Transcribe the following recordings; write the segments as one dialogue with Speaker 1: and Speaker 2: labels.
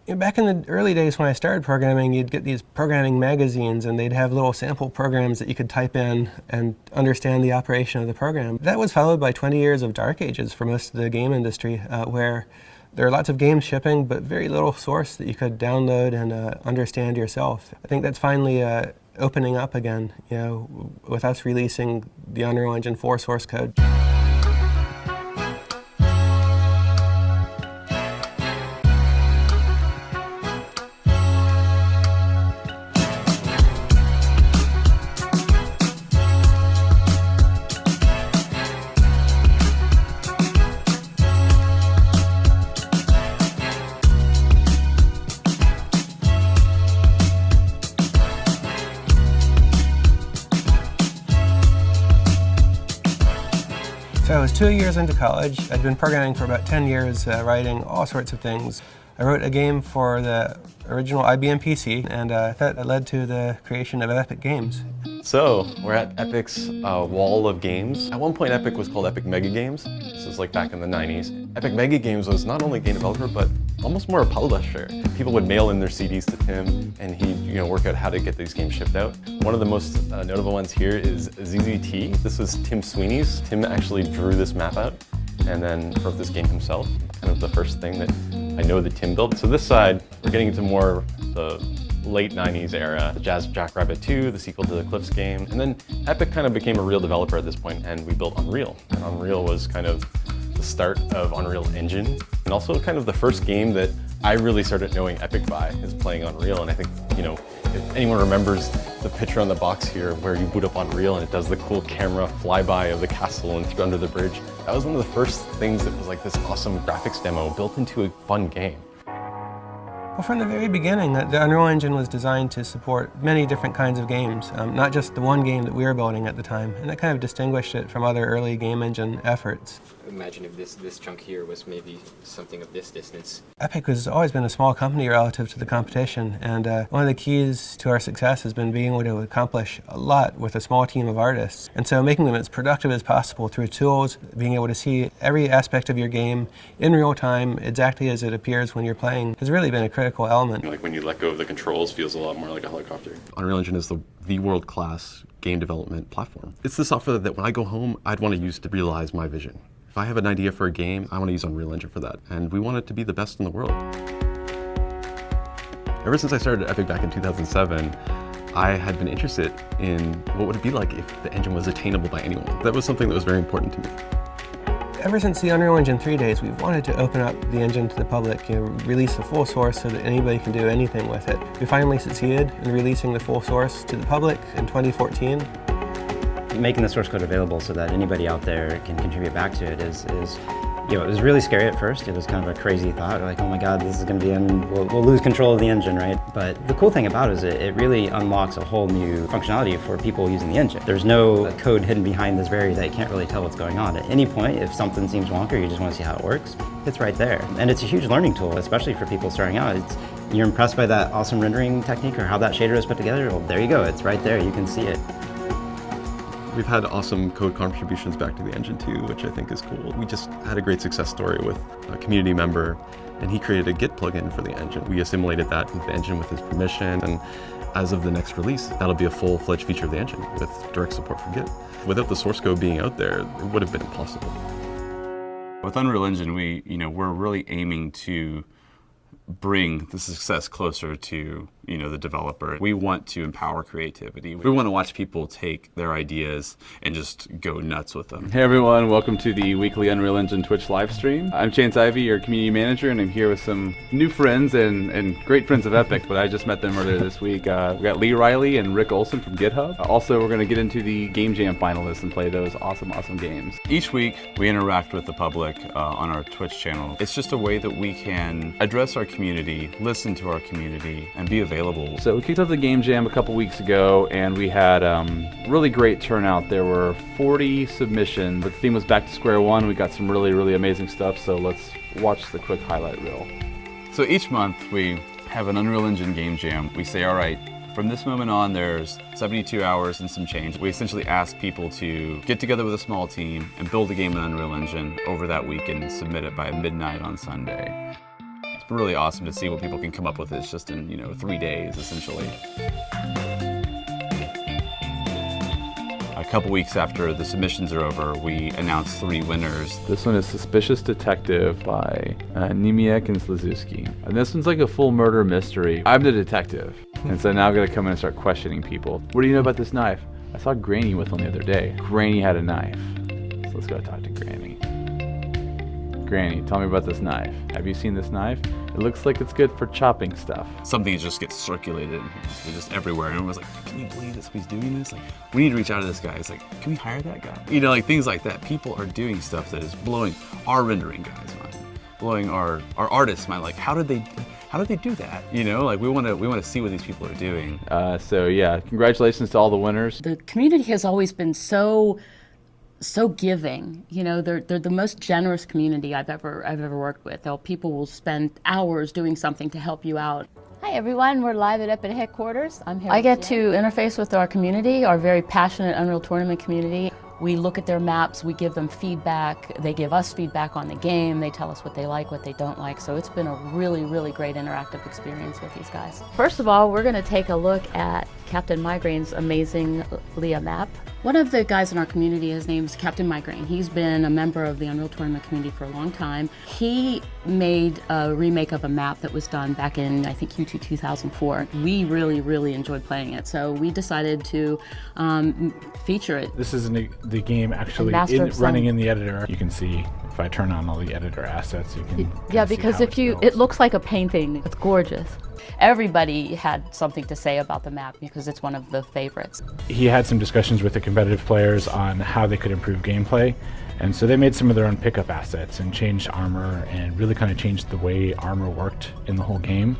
Speaker 1: Back in the early days when I started programming, you'd get these programming magazines and they'd have little sample programs that you could type in and understand the operation of the program. That was followed by 20 years of dark ages for most of the game industry, where there are lots of games shipping, but very little source that you could download and understand yourself. I think that's finally opening up again, with us releasing the Unreal Engine 4 source code. So I was 2 years into college. I'd been programming for about 10 years, writing all sorts of things. I wrote a game for the original IBM PC, and that led to the creation of Epic Games.
Speaker 2: So, we're at Epic's wall of games. At one point, Epic was called Epic Mega Games. This was like back in the 90s. Epic Mega Games was not only a game developer, but almost more a publisher. People would mail in their CDs to Tim, and he'd work out how to get these games shipped out. One of the most notable ones here is ZZT. This was Tim Sweeney's. Tim actually drew this map out and then wrote this game himself. Kind of the first thing that I know that Tim built. So this side, we're getting into more the late 90s era. The Jazz Jackrabbit 2, the sequel to the Cliffs game. And then Epic kind of became a real developer at this point, and we built Unreal. And Unreal was kind of the start of Unreal Engine, and also kind of the first game that I really started knowing Epic by is playing Unreal. And I think, if anyone remembers the picture on the box here where you boot up Unreal and it does the cool camera flyby of the castle and through under the bridge, that was one of the first things that was like this awesome graphics demo built into a fun game.
Speaker 1: Well, from the very beginning, the Unreal Engine was designed to support many different kinds of games, not just the one game that we were building at the time, and that kind of distinguished it from other early game engine efforts.
Speaker 3: Imagine if this chunk here was maybe something of this distance.
Speaker 1: Epic has always been a small company relative to the competition, and one of the keys to our success has been being able to accomplish a lot with a small team of artists. And so making them as productive as possible through tools, being able to see every aspect of your game in real time, exactly as it appears when you're playing, has really been a critical element.
Speaker 2: Like when you let go of the controls, feels a lot more like a helicopter. Unreal Engine is the world-class game development platform. It's the software that when I go home, I'd want to use to realize my vision. If I have an idea for a game, I want to use Unreal Engine for that. And we want it to be the best in the world. Ever since I started at Epic back in 2007, I had been interested in what would it be like if the engine was attainable by anyone. That was something that was very important to me.
Speaker 1: Ever since the Unreal Engine 3 days, we've wanted to open up the engine to the public, release the full source so that anybody can do anything with it. We finally succeeded in releasing the full source to the public in 2014.
Speaker 4: Making the source code available so that anybody out there can contribute back to it is it was really scary at first. It was kind of a crazy thought, like, oh my God, this is going to be, we'll lose control of the engine, right? But the cool thing about it is it really unlocks a whole new functionality for people using the engine. There's no code hidden behind this barrier that you can't really tell what's going on. At any point, if something seems wonky, you just want to see how it works, it's right there. And it's a huge learning tool, especially for people starting out. You're impressed by that awesome rendering technique or how that shader is put together, well, there you go, it's right there, you can see it.
Speaker 2: We've had awesome code contributions back to the engine too, which I think is cool. We just had a great success story with a community member, and he created a Git plugin for the engine. We assimilated that into the engine with his permission, and as of the next release, that'll be a full-fledged feature of the engine with direct support for Git. Without the source code being out there, it would have been impossible.
Speaker 5: With Unreal Engine, we're really aiming to bring the success closer to the developer. We want to empower creativity. We want to watch people take their ideas and just go nuts with them.
Speaker 6: Hey everyone, welcome to the weekly Unreal Engine Twitch live stream. I'm Chance Ivey, your community manager, and I'm here with some new friends and great friends of Epic, but I just met them earlier this week. We got Lee Riley and Rick Olson from GitHub. Also, we're going to get into the Game Jam finalists and play those awesome games.
Speaker 5: Each week, we interact with the public on our Twitch channel. It's just a way that we can address our community, listen to our community, and be available.
Speaker 6: So we kicked off the Game Jam a couple weeks ago, and we had really great turnout. There were 40 submissions. The theme was back to square one. We got some really amazing stuff, so let's watch the quick highlight reel.
Speaker 5: So each month, we have an Unreal Engine Game Jam. We say, all right, from this moment on, there's 72 hours and some change. We essentially ask people to get together with a small team and build a game in Unreal Engine over that week and submit it by midnight on Sunday. really awesome to see what people can come up with this just in 3 days essentially. A couple weeks after the submissions are over, we announced 3 winners.
Speaker 6: This one is Suspicious Detective by Niemiec and Slazewski. And this one's like a full murder mystery. I'm the detective, and so now I'm gonna come in and start questioning people. What do you know about this knife? I saw Granny with one the other day. Granny had a knife. So let's go talk to Granny. Granny, tell me about this knife. Have you seen this knife? It looks like it's good for chopping stuff.
Speaker 5: Something just gets circulated and just everywhere. And everyone's like, can you believe this? He's doing this? Like, we need to reach out to this guy. It's like, can we hire that guy? Like things like that. People are doing stuff that is blowing our rendering guys' mind, blowing our artists' mind. Like, how did they do that? Like we want to see what these people are doing.
Speaker 6: So yeah, congratulations to all the winners.
Speaker 7: The community has always been so giving. They're the most generous community I've ever worked with. People will spend hours doing something to help you out.
Speaker 8: Hi everyone, we're live at Epic headquarters. I'm here.
Speaker 7: I get to interface with our community, our very passionate Unreal Tournament community. We look at their maps, we give them feedback, they give us feedback on the game, they tell us what they like, what they don't like, so it's been a really, really great interactive experience with these guys. First of all, we're going to take a look at Captain Migraine's amazing Leah map. One of the guys in our community, his name's Captain Migraine. He's been a member of the Unreal Tournament community for a long time. He made a remake of a map that was done back in, I think, Q2 2004. We really, really enjoyed playing it, so we decided to feature it.
Speaker 9: This is the game actually running in the editor. You can see if I turn on all the editor assets, you can
Speaker 7: yeah, because if it looks like a painting. It's gorgeous. Everybody had something to say about the map because it's one of the favorites.
Speaker 9: He had some discussions with the competitive players on how they could improve gameplay, and so they made some of their own pickup assets and changed armor and really kind of changed the way armor worked in the whole game,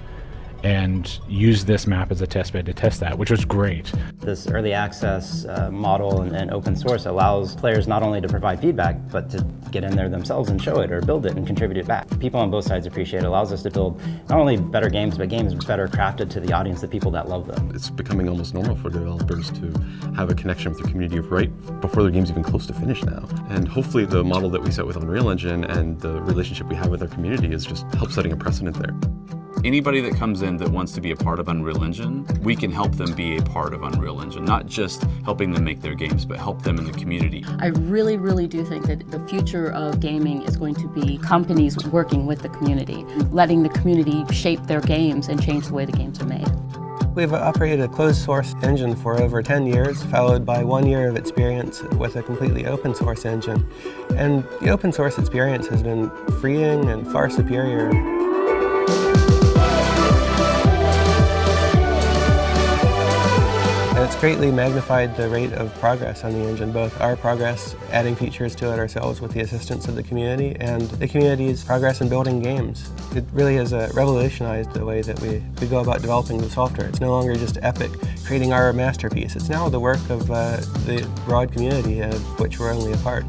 Speaker 9: and used this map as a testbed to test that, which was great.
Speaker 4: This early access model and open source allows players not only to provide feedback, but to get in there themselves and show it or build it and contribute it back. People on both sides appreciate it. It allows us to build not only better games, but games better crafted to the audience, the people that love them.
Speaker 2: It's becoming almost normal for developers to have a connection with the community right before their game's even close to finish now. And hopefully the model that we set with Unreal Engine and the relationship we have with our community is just help setting a precedent there.
Speaker 5: Anybody that comes in that wants to be a part of Unreal Engine, we can help them be a part of Unreal Engine, not just helping them make their games, but help them in the community.
Speaker 7: I really, really do think that the future of gaming is going to be companies working with the community, letting the community shape their games and change the way the games are made.
Speaker 1: We've operated a closed source engine for over 10 years, followed by 1 year of experience with a completely open source engine. And the open source experience has been freeing and far superior. And it's greatly magnified the rate of progress on the engine, both our progress adding features to it ourselves with the assistance of the community and the community's progress in building games. It really has revolutionized the way that we go about developing the software. It's no longer just Epic creating our masterpiece. It's now the work of the broad community of which we're only a part.